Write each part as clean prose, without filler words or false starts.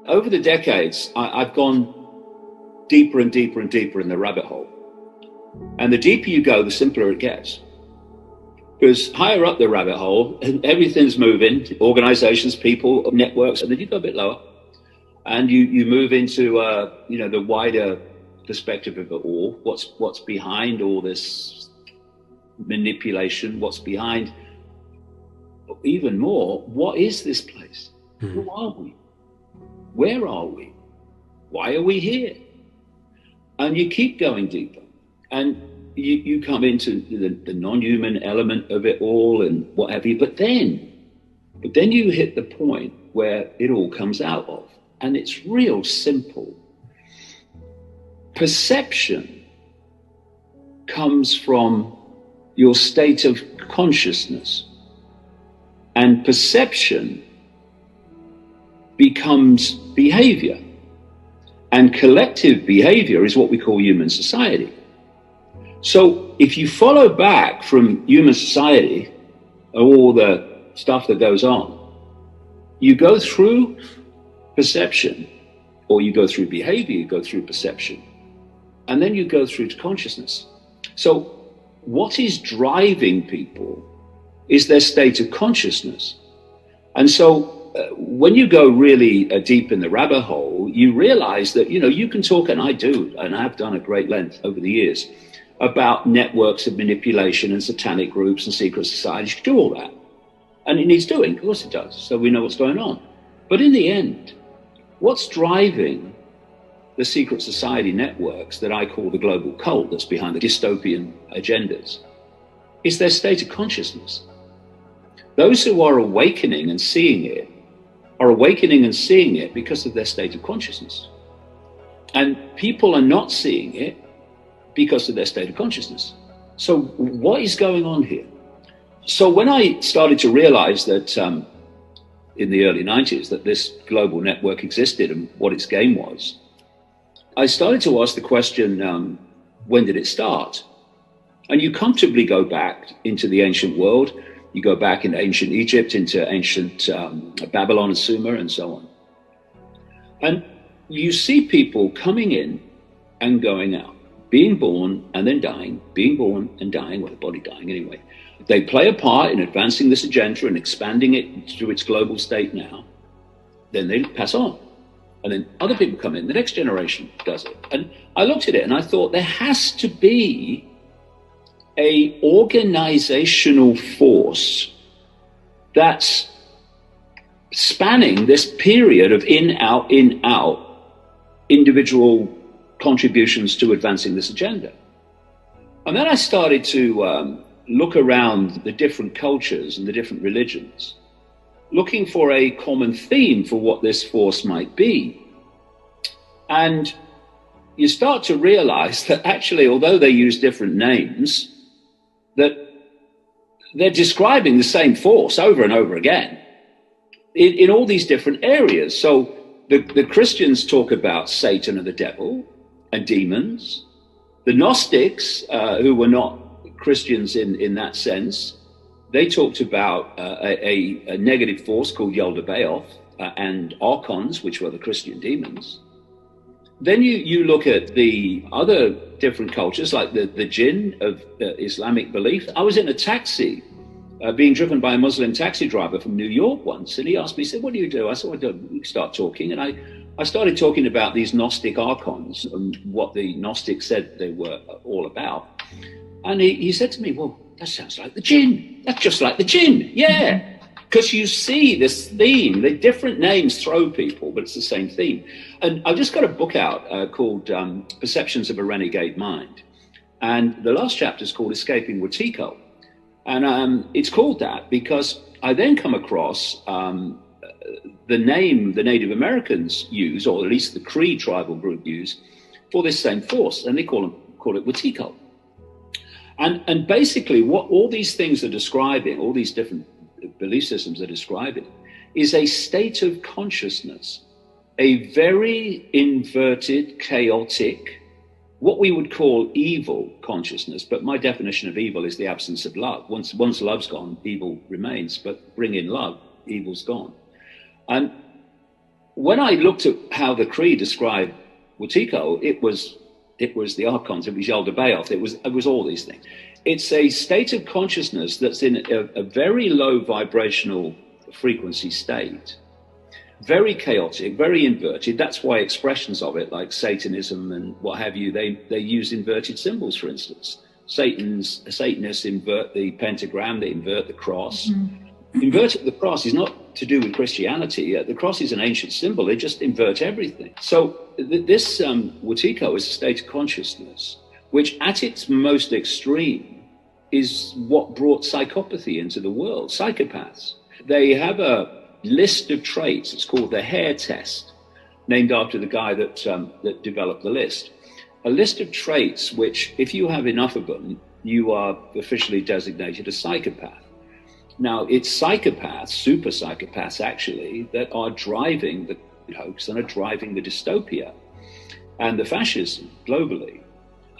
over the decades, I've gone deeper and deeper and deeper in the rabbit hole. And the deeper you go, the simpler it gets. Because higher up the rabbit hole, everything's moving, organizations, people, networks, and then you go a bit lower. And you move into, the wider perspective of it all. What's behind all this manipulation? What's behind, even more, what is this place? Who are we? Where are we? Why are we here? And you keep going deeper. And you come into the non-human element of it all and what have you. But then you hit the point where it all comes out of. And it's real simple. Perception comes from your state of consciousness. And perception becomes behavior. And collective behavior is what we call human society. So if you follow back from human society, all the stuff that goes on, you go through perception, or you go through behavior, you go through perception, and then you go through to consciousness. So what is driving people is their state of consciousness. And so when you go really deep in the rabbit hole, you realize that, you can talk, and I do, and I have done at great length over the years, about networks of manipulation and satanic groups and secret societies. You can do all that. And it needs doing, of course it does, so we know what's going on. But in the end, what's driving the secret society networks that I call the global cult that's behind the dystopian agendas is their state of consciousness. Those who are awakening and seeing it are awakening and seeing it because of their state of consciousness. And people are not seeing it because of their state of consciousness. So what is going on here? So when I started to realize that in the early 90s that this global network existed and what its game was, I started to ask the question, when did it start? And you comfortably go back into the ancient world. You go back into ancient Egypt, into ancient Babylon and Sumer and so on. And you see people coming in and going out, being born and then dying, being born and dying, well, the body dying anyway. They play a part in advancing this agenda and expanding it to its global state now. Then they pass on. And then other people come in, the next generation does it. And I looked at it and I thought there has to be a organizational force that's spanning this period of in, out, individual contributions to advancing this agenda. And then I started to look around the different cultures and the different religions, looking for a common theme for what this force might be. And you start to realize that actually, although they use different names, that they're describing the same force over and over again in all these different areas. So the Christians talk about Satan and the devil and demons. The Gnostics, who were not Christians in that sense, they talked about a negative force called Yaldabaoth and archons, which were the Christian demons. Then you look at the other different cultures, like the jinn of Islamic belief. I was in a taxi being driven by a Muslim taxi driver from New York once, and he asked me, he said, "What do you do?" I said, "Well, we start talking." And I started talking about these Gnostic archons and what the Gnostics said they were all about. And he said to me, "Well, that sounds like the jinn. That's just like the jinn." Yeah, because you see this theme. The different names throw people, but it's the same theme. And I've just got a book out called Perceptions of a Renegade Mind. And the last chapter is called Escaping Wetiko. And it's called that because I then come across the name the Native Americans use, or at least the Cree tribal group use, for this same force. And they call it Wetiko. And basically what all these things are describing, all these different belief systems are describing, is a state of consciousness, a very inverted, chaotic, what we would call evil consciousness. But my definition of evil is the absence of love. Once love's gone, evil remains. But bring in love, evil's gone. And when I looked at how the Creed described Wetiko, it was the archons, it was Yaldabaoth, it was all these things. It's a state of consciousness that's in a very low vibrational frequency state, very chaotic, very inverted. That's why expressions of it, like Satanism and what have you, they use inverted symbols, for instance. Satanists invert the pentagram, they invert the cross. Mm-hmm. Inverting the cross is not to do with Christianity. The cross is an ancient symbol. They just invert everything. So this Wetiko is a state of consciousness, which at its most extreme is what brought psychopathy into the world, psychopaths. They have a list of traits. It's called the Hare test, named after the guy that developed the list. A list of traits which, if you have enough of them, you are officially designated a psychopath. Now, it's psychopaths, super psychopaths actually, that are driving the hoax and are driving the dystopia and the fascism globally.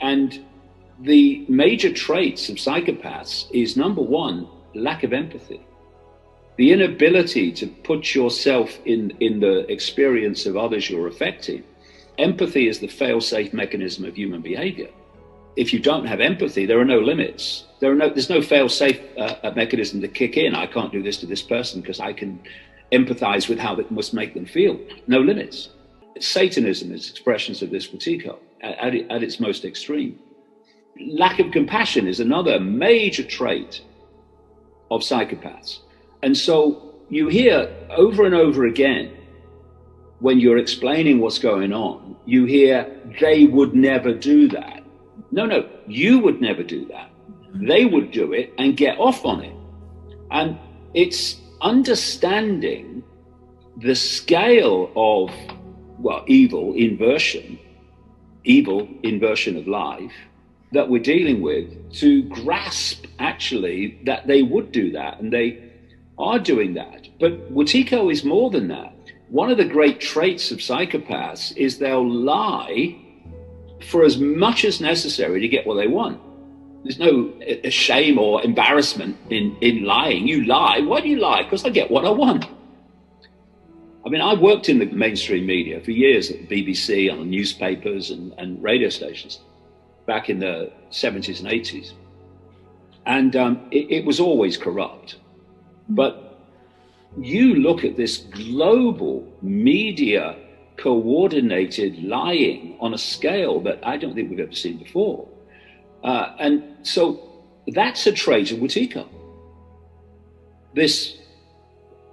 And the major traits of psychopaths is, number one, lack of empathy. The inability to put yourself in the experience of others you're affecting. Empathy is the fail-safe mechanism of human behavior. If you don't have empathy, there are no limits. There's no fail-safe mechanism to kick in. I can't do this to this person because I can empathize with how it must make them feel. No limits. Satanism is expressions of this Wetiko at its most extreme. Lack of compassion is another major trait of psychopaths. And so you hear over and over again, when you're explaining what's going on, you hear, they would never do that. No, you would never do that. They would do it and get off on it. And it's understanding the scale of, well, evil inversion of life that we're dealing with, to grasp actually that they would do that, and they are doing that. But Wetiko is more than that. One of the great traits of psychopaths is they'll lie for as much as necessary to get what they want. There's no shame or embarrassment in lying. You lie. Why do you lie? Because I get what I want. I mean, I worked in the mainstream media for years at the BBC, on newspapers and radio stations back in the 70s and 80s. And it was always corrupt. But you look at this global media coordinated lying on a scale that I don't think we've ever seen before. And so that's a trait of Wetiko. This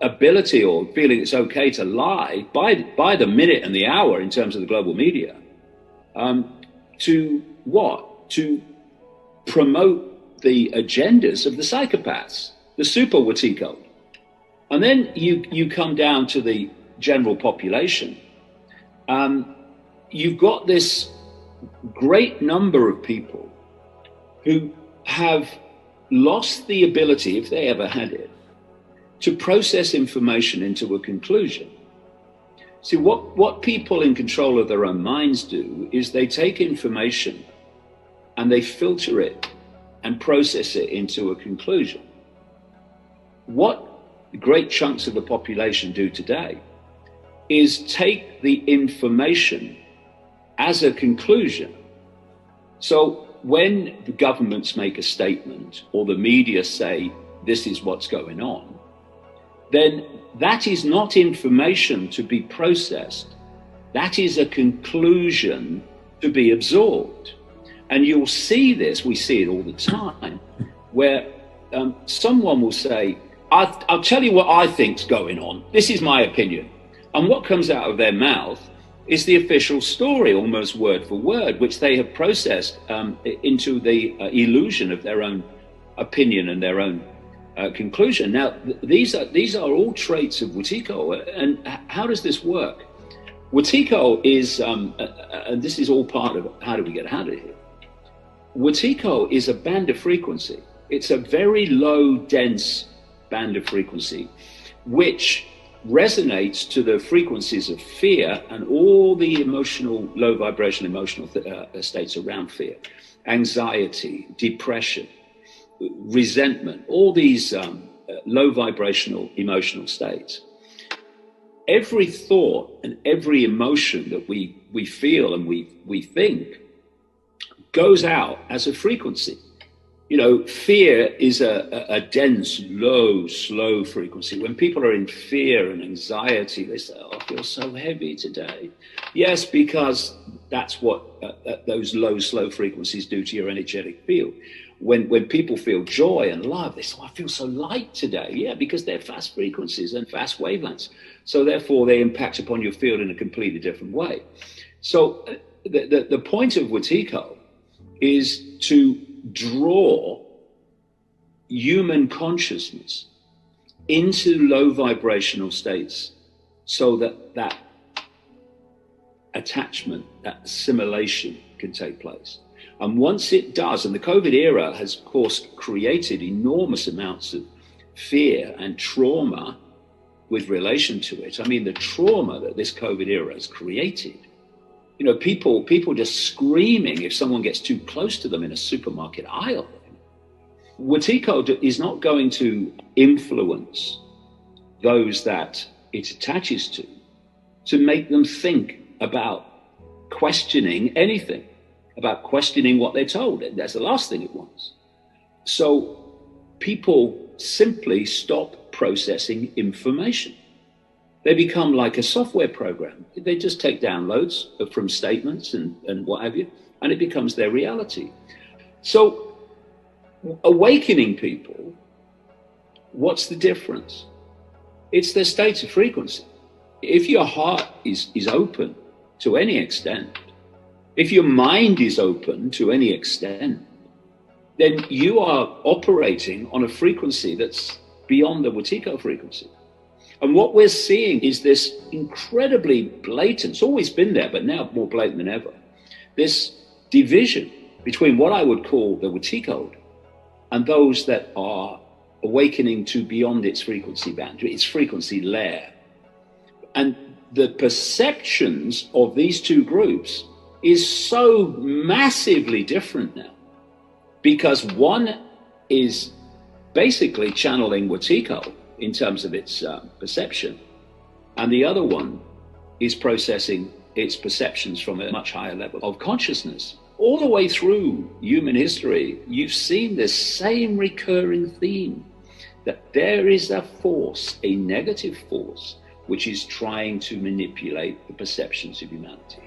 ability or feeling it's okay to lie by the minute and the hour in terms of the global media, to what? To promote the agendas of the psychopaths, the super Wetiko. And then you come down to the general population. You've got this great number of people who have lost the ability, if they ever had it, to process information into a conclusion. See, what people in control of their own minds do is they take information and they filter it and process it into a conclusion. What great chunks of the population do today is take the information as a conclusion. So when the governments make a statement or the media say this is what's going on, then that is not information to be processed. That is a conclusion to be absorbed. And you'll see this, we see it all the time, where someone will say, I'll tell you what I think's going on. This is my opinion. And what comes out of their mouth is the official story, almost word for word, which they have processed into the illusion of their own opinion and their own conclusion. Now, these are all traits of Wetiko. And how does this work? Wetiko is, and this is all part of how do we get out of here? Wetiko is a band of frequency. It's a very low, dense band of frequency, which resonates to the frequencies of fear and all the emotional, low vibration emotional states around fear, anxiety, depression, resentment, all these low vibrational emotional states. every thought and every emotion that we feel and we think goes out as a frequency. You know, fear is a dense, low, slow frequency. When people are in fear and anxiety, they say, oh, I feel so heavy today. Yes, because that's what those low, slow frequencies do to your energetic field. When people feel joy and love, they say, oh, I feel so light today. Yeah, because they're fast frequencies and fast wavelengths. So therefore, they impact upon your field in a completely different way. So the point of Wetiko is to draw human consciousness into low vibrational states so that attachment, that assimilation can take place. And once it does, and the COVID era has, of course, created enormous amounts of fear and trauma with relation to it. I mean, the trauma that this COVID era has created, you know, people just screaming if someone gets too close to them in a supermarket aisle. Wetiko is not going to influence those that it attaches to make them think about questioning anything, about questioning what they're told. That's the last thing it wants. So people simply stop processing information. They become like a software program. They just take downloads from statements and what have you, and it becomes their reality. So awakening people, what's the difference? It's their state of frequency. If your heart is open to any extent, if your mind is open to any extent, then you are operating on a frequency that's beyond the Wetiko frequency. And what we're seeing is this incredibly blatant, it's always been there, but now more blatant than ever, this division between what I would call the Wetiko and those that are awakening to beyond its frequency boundary, its frequency layer. And the perceptions of these two groups is so massively different now, because one is basically channeling Wetiko in terms of its perception, and the other one is processing its perceptions from a much higher level of consciousness. All the way through human history, you've seen this same recurring theme, that there is a force, a negative force, which is trying to manipulate the perceptions of humanity.